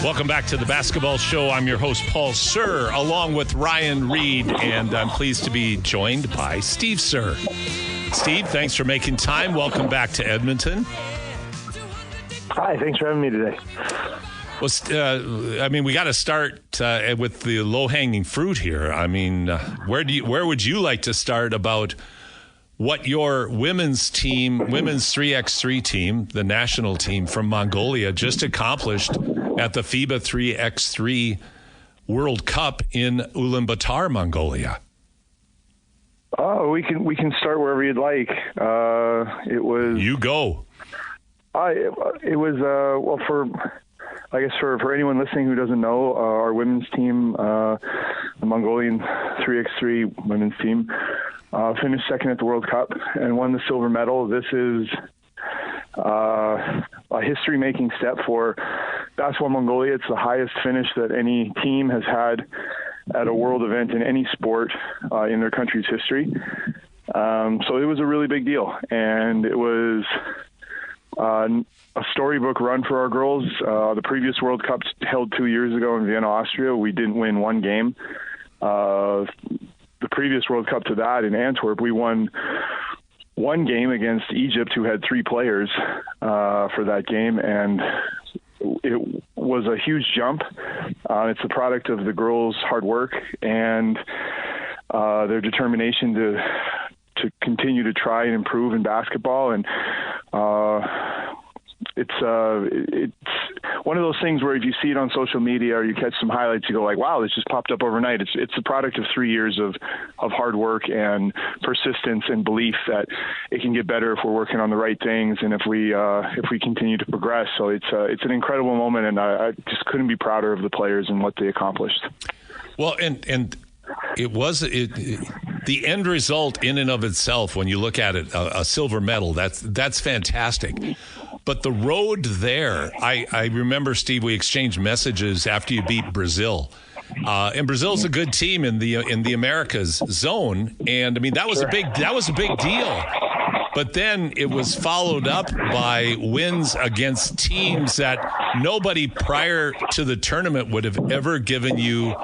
Welcome back to the Basketball Show. I'm your host, Paul Sir, along with Ryan Reed, and I'm pleased to be joined by Steve Sir. Steve, thanks for making time. Welcome back to Edmonton. Hi, thanks for having me today. Well, we got to start with the low-hanging fruit here. Where would you like to start about what your women's 3x3 team, the national team from Mongolia, just accomplished at the FIBA 3x3 World Cup in Ulaanbaatar, Mongolia? Oh, we can start wherever you'd like. You go. For anyone listening who doesn't know, our women's team, the Mongolian 3x3 women's team, finished second at the World Cup and won the silver medal. This is a history-making step for Basketball Mongolia. It's the highest finish that any team has had at a world event in any sport in their country's history. So it was a really big deal, and it was a storybook run for our girls. The previous World Cup held 2 years ago in Vienna, Austria. We didn't win one game. The previous World Cup to that in Antwerp, we won one game against Egypt, who had 3 players for that game, and it was a huge jump. It's the product of the girls' hard work and their determination to continue to try and improve in basketball. And it's one of those things where if you see it on social media or you catch some highlights, you go like, wow, this just popped up overnight. It's the product of 3 years of hard work and persistence and belief that it can get better if we're working on the right things and if we continue to progress. So it's an incredible moment, and I just couldn't be prouder of the players and what they accomplished. Well, and the end result in and of itself, when you look at it, a silver medal, that's fantastic. But the road there, I remember, Steve, we exchanged messages after you beat Brazil. And Brazil's a good team in the Americas zone, and that was a big deal. But then it was followed up by wins against teams that nobody prior to the tournament would have ever given you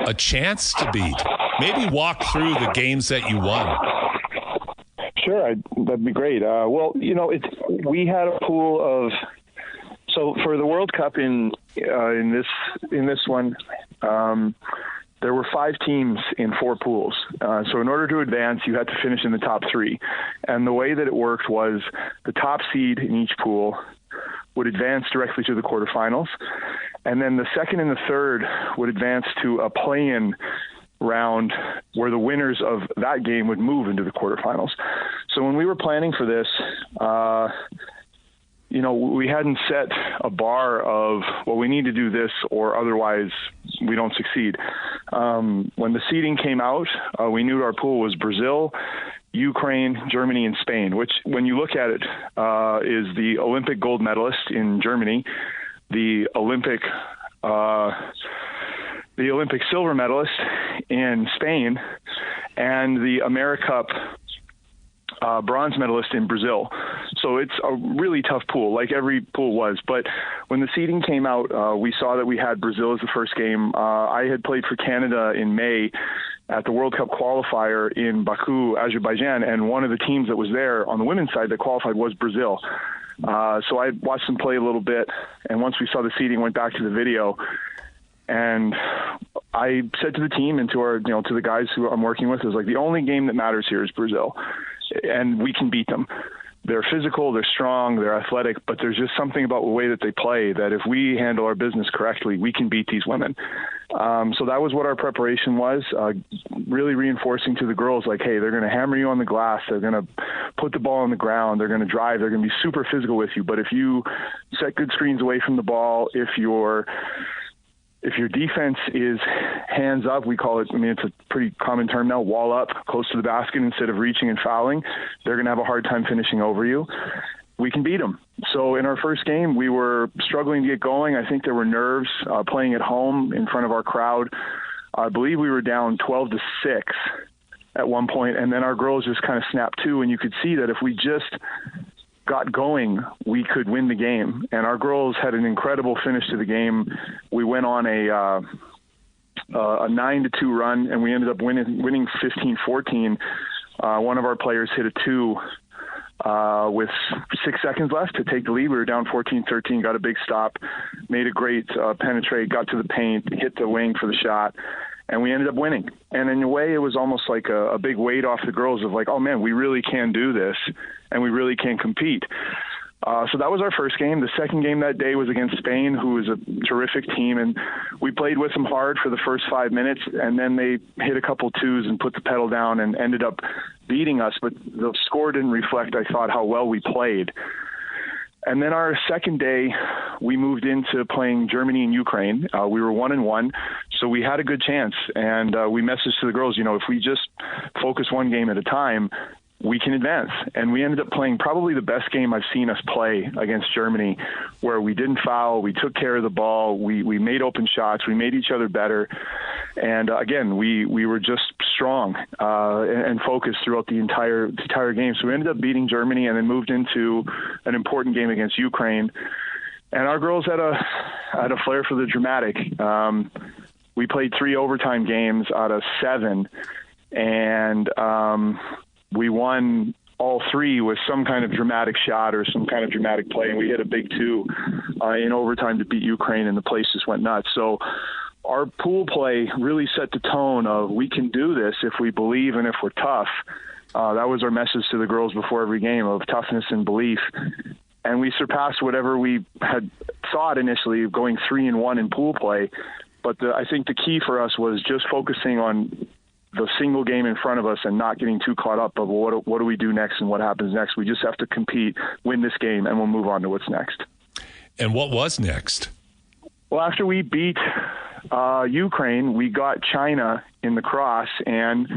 a chance to beat. Maybe walk through the games that you won. Sure, that'd be great. We had a pool of, so for the World Cup in this one, there were 5 teams in 4 pools. So in order to advance, you had to finish in the top 3. And the way that it worked was the top seed in each pool would advance directly to the quarterfinals, and then the second and the third would advance to a play-in round where the winners of that game would move into the quarterfinals. So when we were planning for this, we hadn't set a bar of, well, we need to do this or otherwise we don't succeed. When the seeding came out, we knew our pool was Brazil, Ukraine, Germany, and Spain, which when you look at it, is the Olympic gold medalist in Germany, the Olympic silver medalist in Spain, and the AmeriCup bronze medalist in Brazil. So it's a really tough pool, like every pool was. But when the seeding came out, we saw that we had Brazil as the first game. I had played for Canada in May at the World Cup qualifier in Baku, Azerbaijan, and one of the teams that was there on the women's side that qualified was Brazil. So I watched them play a little bit, and once we saw the seeding, went back to the video, and I said to the team and to the guys who I'm working with, is like, the only game that matters here is Brazil, and we can beat them. They're physical, they're strong, they're athletic, but there's just something about the way that they play that if we handle our business correctly, we can beat these women. So that was what our preparation was, really reinforcing to the girls, like, hey, they're going to hammer you on the glass. They're going to put the ball on the ground. They're going to drive. They're going to be super physical with you. But if you set good screens away from the ball, if your defense is hands up, we call it, it's a pretty common term now, wall up, close to the basket instead of reaching and fouling, they're going to have a hard time finishing over you. We can beat them. So in our first game, we were struggling to get going. I think there were nerves playing at home in front of our crowd. I believe we were down 12-6 at one point, and then our girls just kind of snapped too, and you could see that if we just got going, we could win the game. And our girls had an incredible finish to the game. We went on a 9-2 run, and we ended up winning 15-14. One of our players hit a 2 with 6 seconds left to take the lead. We were down 14-13, got a big stop, made a great penetrate, got to the paint, hit the wing for the shot, and we ended up winning. And in a way, it was almost like a big weight off the girls of like, oh man, we really can do this, and we really can compete. So that was our first game. The second game that day was against Spain, who is a terrific team, and we played with them hard for the first 5 minutes, and then they hit a couple 2s and put the pedal down and ended up beating us. But the score didn't reflect, I thought, how well we played. And then our second day, we moved into playing Germany and Ukraine. We were 1-1, so we had a good chance. And we messaged to the girls, if we just focus one game at a time, we can advance. And we ended up playing probably the best game I've seen us play against Germany, where we didn't foul, we took care of the ball, we made open shots, we made each other better. And again, we were just strong and focused throughout the entire game. So we ended up beating Germany and then moved into an important game against Ukraine. And our girls had a flair for the dramatic. We played 3 overtime games out of 7, and we won all 3 with some kind of dramatic shot or some kind of dramatic play, and we hit a big 2 in overtime to beat Ukraine, and the place just went nuts. So our pool play really set the tone of we can do this if we believe and if we're tough. That was our message to the girls before every game, of toughness and belief. And we surpassed whatever we had thought initially, going 3-1 in pool play. But I think the key for us was just focusing on the single game in front of us and not getting too caught up of what do we do next and what happens next. We just have to compete, win this game, and we'll move on to what's next. And what was next? Well, after we beat Ukraine, we got China in the cross, and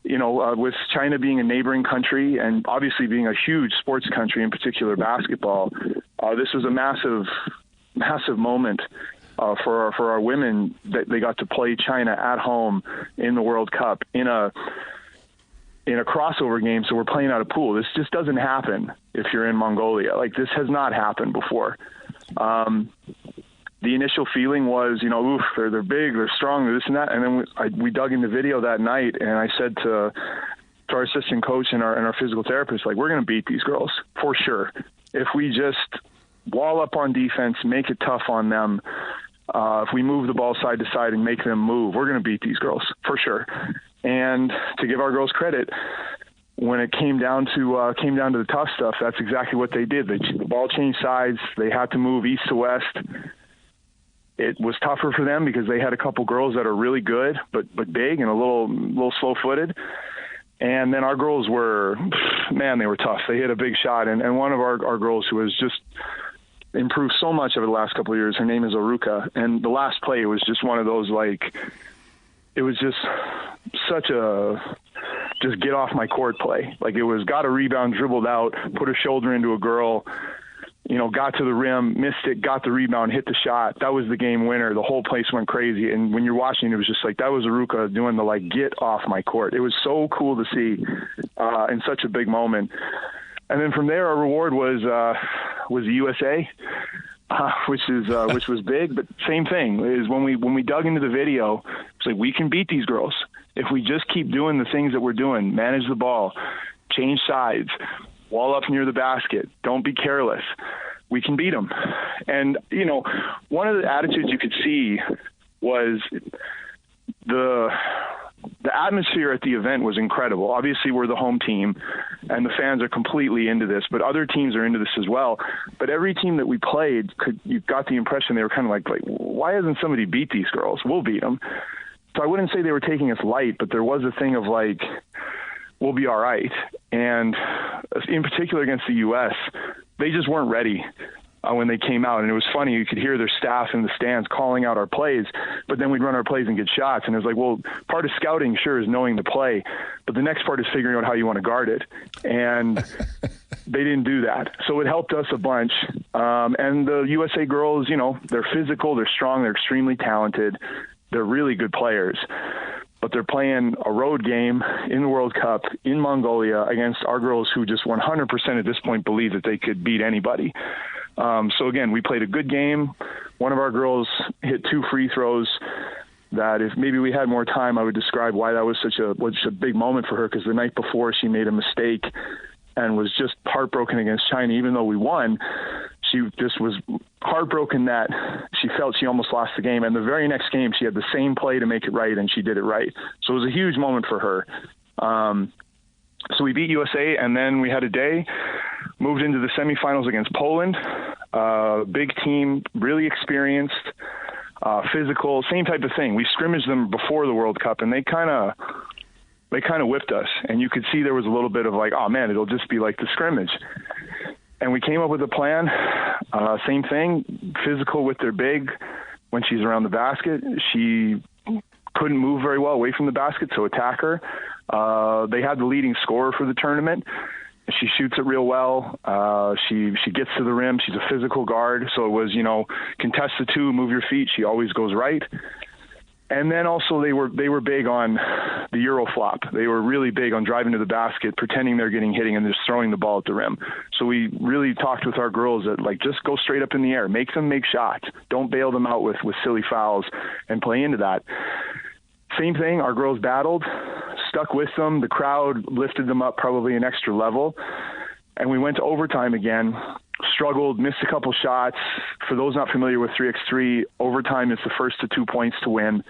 with China being a neighboring country and obviously being a huge sports country, in particular basketball, this was a massive moment for our women, that they got to play China at home in the World Cup in a crossover game. So we're playing out of pool. This just doesn't happen if you're in Mongolia. Like, this has not happened before. The initial feeling was, oof, they're big, they're strong, they're this and that. And then we dug into video that night, and I said to our assistant coach and our physical therapist, like, we're going to beat these girls for sure. If we just wall up on defense, make it tough on them, if we move the ball side to side and make them move, we're going to beat these girls for sure. And to give our girls credit, when it came down to the tough stuff, that's exactly what they did. The ball changed sides. They had to move east to west. It was tougher for them because they had a couple girls that are really good, but big and a little slow-footed. And then our girls were, man, they were tough. They hit a big shot. And one of our girls, who has just improved so much over the last couple of years, her name is Aruka. And the last play was just one of those, like, it was just such a just get off my court play. Like, it was got a rebound, dribbled out, put her shoulder into a girl, got to the rim, missed it, got the rebound, hit the shot. That was the game winner. The whole place went crazy. And when you're watching, it was just like, that was Aruka doing the, like, get off my court. It was so cool to see in such a big moment. And then from there, our reward was the USA, which was big. But same thing is when we dug into the video, it's like, we can beat these girls if we just keep doing the things that we're doing. Manage the ball, change sides, wall up near the basket, don't be careless. We can beat them. And one of the attitudes you could see was the atmosphere at the event was incredible. Obviously, we're the home team, and the fans are completely into this, but other teams are into this as well. But every team that we played, you got the impression they were kind of like, why hasn't somebody beat these girls? We'll beat them. So I wouldn't say they were taking us light, but there was a thing of, like, we'll be all right. And in particular against the U.S., they just weren't ready when they came out. And it was funny, you could hear their staff in the stands calling out our plays, but then we'd run our plays and get shots. And it was like, well, part of scouting, sure, is knowing the play, but the next part is figuring out how you want to guard it. And they didn't do that. So it helped us a bunch. And the USA girls, they're physical, they're strong, they're extremely talented. They're really good players. but they're playing a road game in the World Cup in Mongolia against our girls who just 100% at this point believe that they could beat anybody. So again, we played a good game. One of our girls hit 2 free throws that if maybe we had more time, I would describe why that was such a big moment for her, because the night before she made a mistake and was just heartbroken against China. Even though we won, she just was heartbroken that she felt she almost lost the game. And the very next game, she had the same play to make it right, and she did it right. So it was a huge moment for her. So we beat USA, and then we had a day, moved into the semifinals against Poland. Big team, really experienced, physical, same type of thing. We scrimmaged them before the World Cup, and they kind of whipped us. And you could see there was a little bit of like, oh man, it'll just be like the scrimmage. And we came up with a plan. Same thing, physical with their big. When she's around the basket, she couldn't move very well away from the basket, so attack her. They had the leading scorer for the tournament. She shoots it real well. She gets to the rim. She's a physical guard. So it was, contest the 2, move your feet. She always goes right. And then also they were big on the Euro flop. They were really big on driving to the basket, pretending they're getting hitting and just throwing the ball at the rim. So we really talked with our girls that just go straight up in the air, make them make shots. Don't bail them out with silly fouls and play into that. Same thing. Our girls battled, stuck with them. The crowd lifted them up probably an extra level. And we went to overtime again, struggled, missed a couple shots. For those not familiar with 3x3, overtime is the first to 2 points to win.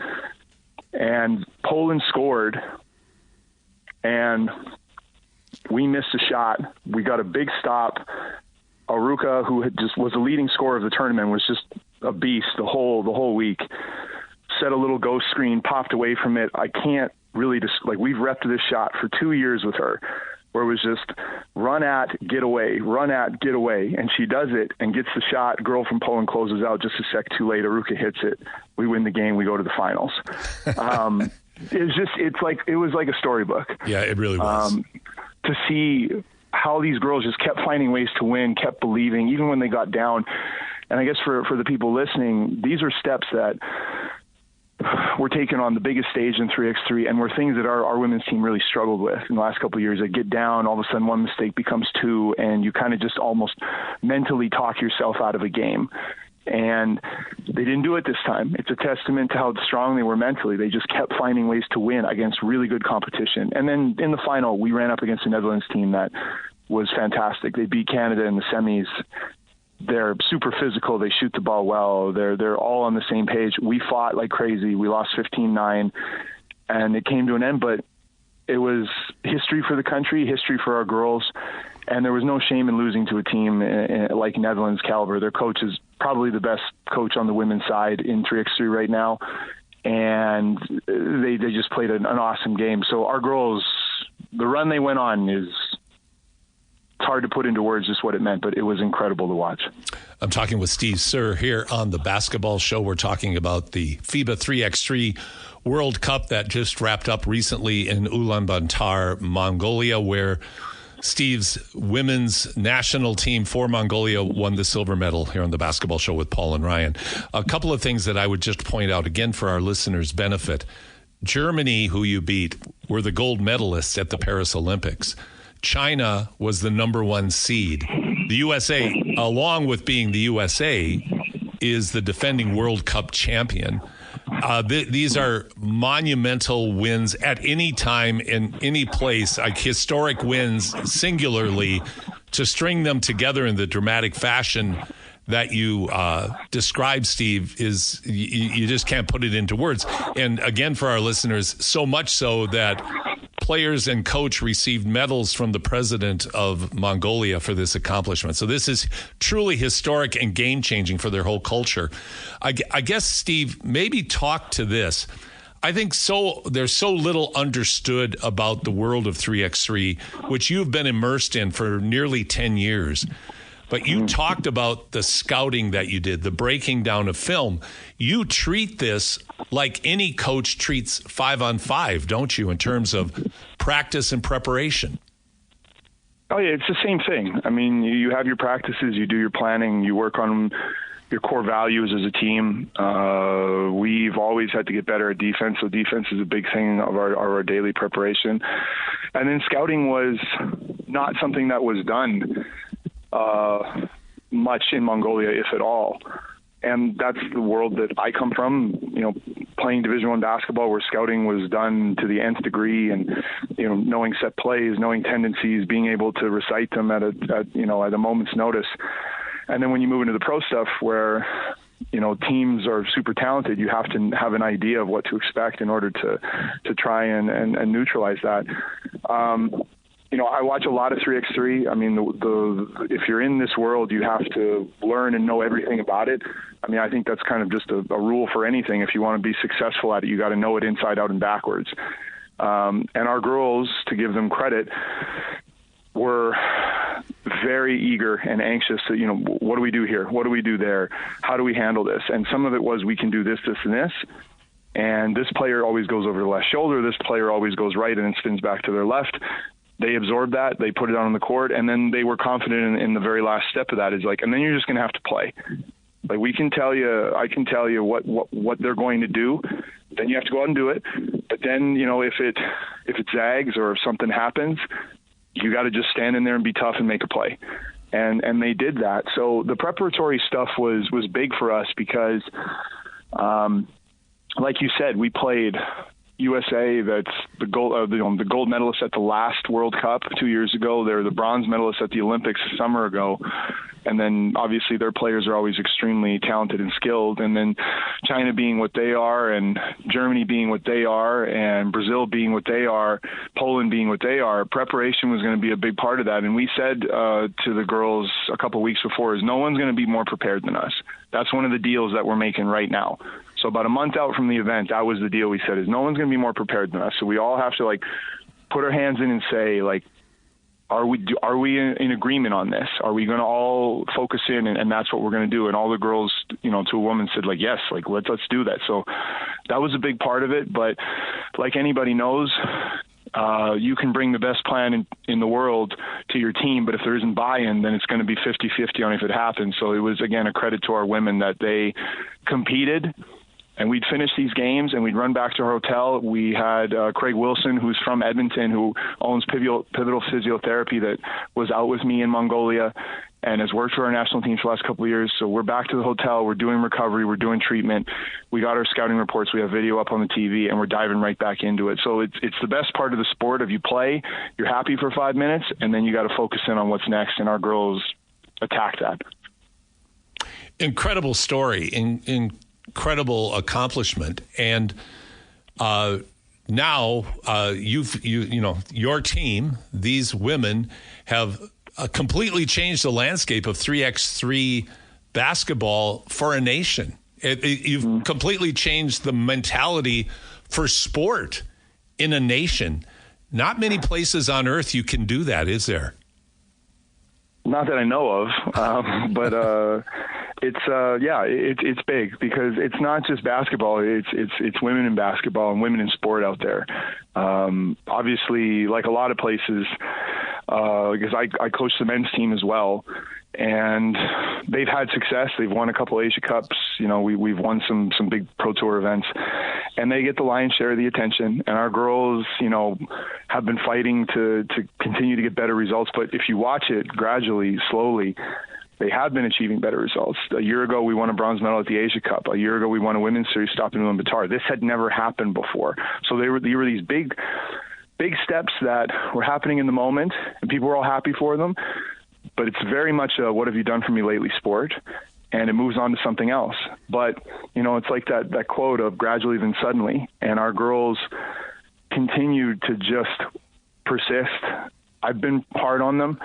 And Poland scored, and we missed a shot. We got a big stop. Aruka, who had just was the leading scorer of the tournament, was just a beast the whole week. Set a little ghost screen, popped away from it. I can't really we've repped this shot for 2 years with her, where it was just run at, get away, and she does it and gets the shot. Girl from Poland closes out just a sec too late. Aruka hits it. We win the game. We go to the finals. It was like a storybook. Yeah, it really was. To see how these girls just kept finding ways to win, kept believing, even when they got down. And I guess for the people listening, these are steps that we're taking on the biggest stage in 3x3, and were things that our women's team really struggled with in the last couple of years. That get down, all of a sudden one mistake becomes 2, and you kind of just almost mentally talk yourself out of a game. And they didn't do it this time. It's a testament to how strong they were mentally. They just kept finding ways to win against really good competition. And then in the final, we ran up against a Netherlands team that was fantastic. They beat Canada in the semis. They're super physical. They shoot the ball well. They're all on the same page. We fought like crazy. We lost 15-9, and it came to an end. But it was history for the country, history for our girls, and there was no shame in losing to a team like Netherlands caliber. Their coach is probably the best coach on the women's side in 3x3 right now, and they just played an awesome game. So our girls, the run they went on is – it's hard to put into words just what it meant, but it was incredible to watch. I'm talking with Steve Sir here on the Basketball Show. We're talking about the FIBA 3x3 World Cup that just wrapped up recently in Ulaanbaatar, Mongolia, where Steve's women's national team for Mongolia won the silver medal here on the Basketball Show with Paul and Ryan. A couple of things that I would just point out again for our listeners' benefit. Germany, who you beat, were the gold medalists at the Paris Olympics. China was the number 1 seed. The USA, along with being the USA, is the defending World Cup champion. These are monumental wins at any time in any place, like historic wins singularly. To string them together in the dramatic fashion that you described, Steve, is you just can't put it into words. And again, for our listeners, so much so that players and coach received medals from the president of Mongolia for this accomplishment. So this is truly historic and game-changing for their whole culture. I guess, Steve, maybe talk to this. I think there's so little understood about the world of 3x3, which you've been immersed in for nearly 10 years. But you talked about the scouting that you did, the breaking down of film. You treat this like any coach treats 5-on-5, don't you, in terms of practice and preparation? Oh, yeah, it's the same thing. I mean, you have your practices, you do your planning, you work on your core values as a team. We've always had to get better at defense, so defense is a big thing of our daily preparation. And then scouting was not something that was done much in Mongolia, if at all. And that's the world that I come from, playing Division I basketball, where scouting was done to the nth degree, and, knowing set plays, knowing tendencies, being able to recite them at a moment's notice. And then when you move into the pro stuff where, teams are super talented, you have to have an idea of what to expect in order to try and neutralize that. I watch a lot of 3x3. I mean, if you're in this world, you have to learn and know everything about it. I mean, I think that's kind of just a rule for anything. If you want to be successful at it, you got to know it inside out and backwards. And our girls, to give them credit, were very eager and anxious to, what do we do here? What do we do there? How do we handle this? And some of it was, we can do this, this, and this. And this player always goes over the left shoulder. This player always goes right and then spins back to their left. They absorbed that, they put it on the court, and then they were confident in the very last step of that is like, and then you're just going to have to play. Like, I can tell you what they're going to do. Then you have to go out and do it. But then, if it zags or if something happens, you got to just stand in there and be tough and make a play. And they did that. So the preparatory stuff was big for us because, like you said, we played USA, that's the gold medalists at the last World Cup 2 years ago. They're the bronze medalists at the Olympics a summer ago. And then obviously their players are always extremely talented and skilled. And then China being what they are, and Germany being what they are, and Brazil being what they are, Poland being what they are, preparation was going to be a big part of that. And we said to the girls a couple of weeks before, is no one's going to be more prepared than us. That's one of the deals that we're making right now. So about a month out from the event, that was the deal we said, is no one's going to be more prepared than us. So we all have to put our hands in and say, are we in agreement on this? Are we going to all focus in and that's what we're going to do? And all the girls, to a woman said yes, let's do that. So that was a big part of it. But like anybody knows, you can bring the best plan in the world to your team, but if there isn't buy-in, then it's going to be 50-50 on if it happens. So it was, again, a credit to our women that they competed. And we'd finish these games and we'd run back to our hotel. We had Craig Wilson, who's from Edmonton, who owns Pivotal Physiotherapy, that was out with me in Mongolia and has worked for our national team for the last couple of years. So we're back to the hotel. We're doing recovery. We're doing treatment. We got our scouting reports. We have video up on the TV, and we're diving right back into it. So it's the best part of the sport. If you play, you're happy for 5 minutes, and then you got to focus in on what's next. And our girls attack that. Incredible story. Incredible accomplishment. And now your team, these women, have completely changed the landscape of 3x3 basketball for a nation. You've completely changed the mentality for sport in a nation. Not many places on earth you can do that, is there? Not that I know of, but it's big, because it's not just basketball. It's women in basketball and women in sport out there. Obviously, like a lot of places, because I coach the men's team as well, and they've had success. They've won a couple Asia Cups. We've won some big Pro Tour events, and they get the lion's share of the attention. And our girls, have been fighting to continue to get better results. But if you watch it gradually, slowly, they have been achieving better results. A year ago, we won a bronze medal at the Asia Cup. A year ago, we won a women's series stopping Ulaanbaatar. This had never happened before. So they were these big steps that were happening in the moment, and people were all happy for them. But it's very much a what have you done for me lately sport, and it moves on to something else. But, it's like that quote of gradually then suddenly, and our girls continue to just persist. I've been hard on them,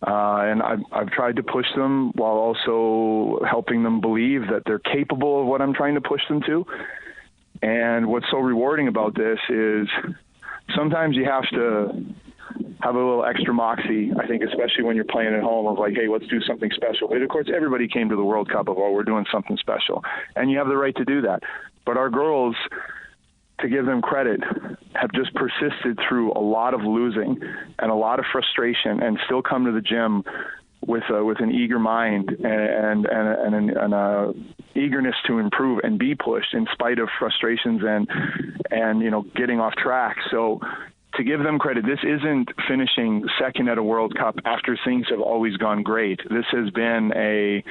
and I've tried to push them while also helping them believe that they're capable of what I'm trying to push them to. And what's so rewarding about this is sometimes you have to have a little extra moxie, I think, especially when you're playing at home, of like, hey, let's do something special. But of course, everybody came to the World Cup of, we're doing something special. And you have the right to do that. But our girls, to give them credit, have just persisted through a lot of losing and a lot of frustration, and still come to the gym with an eager mind and a eagerness to improve and be pushed in spite of frustrations and getting off track. So to give them credit, this isn't finishing second at a World Cup after things have always gone great. This has been a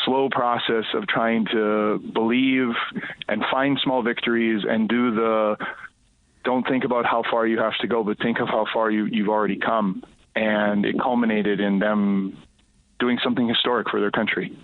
slow process of trying to believe and find small victories and don't think about how far you have to go, but think of how far you've already come. And it culminated in them doing something historic for their country.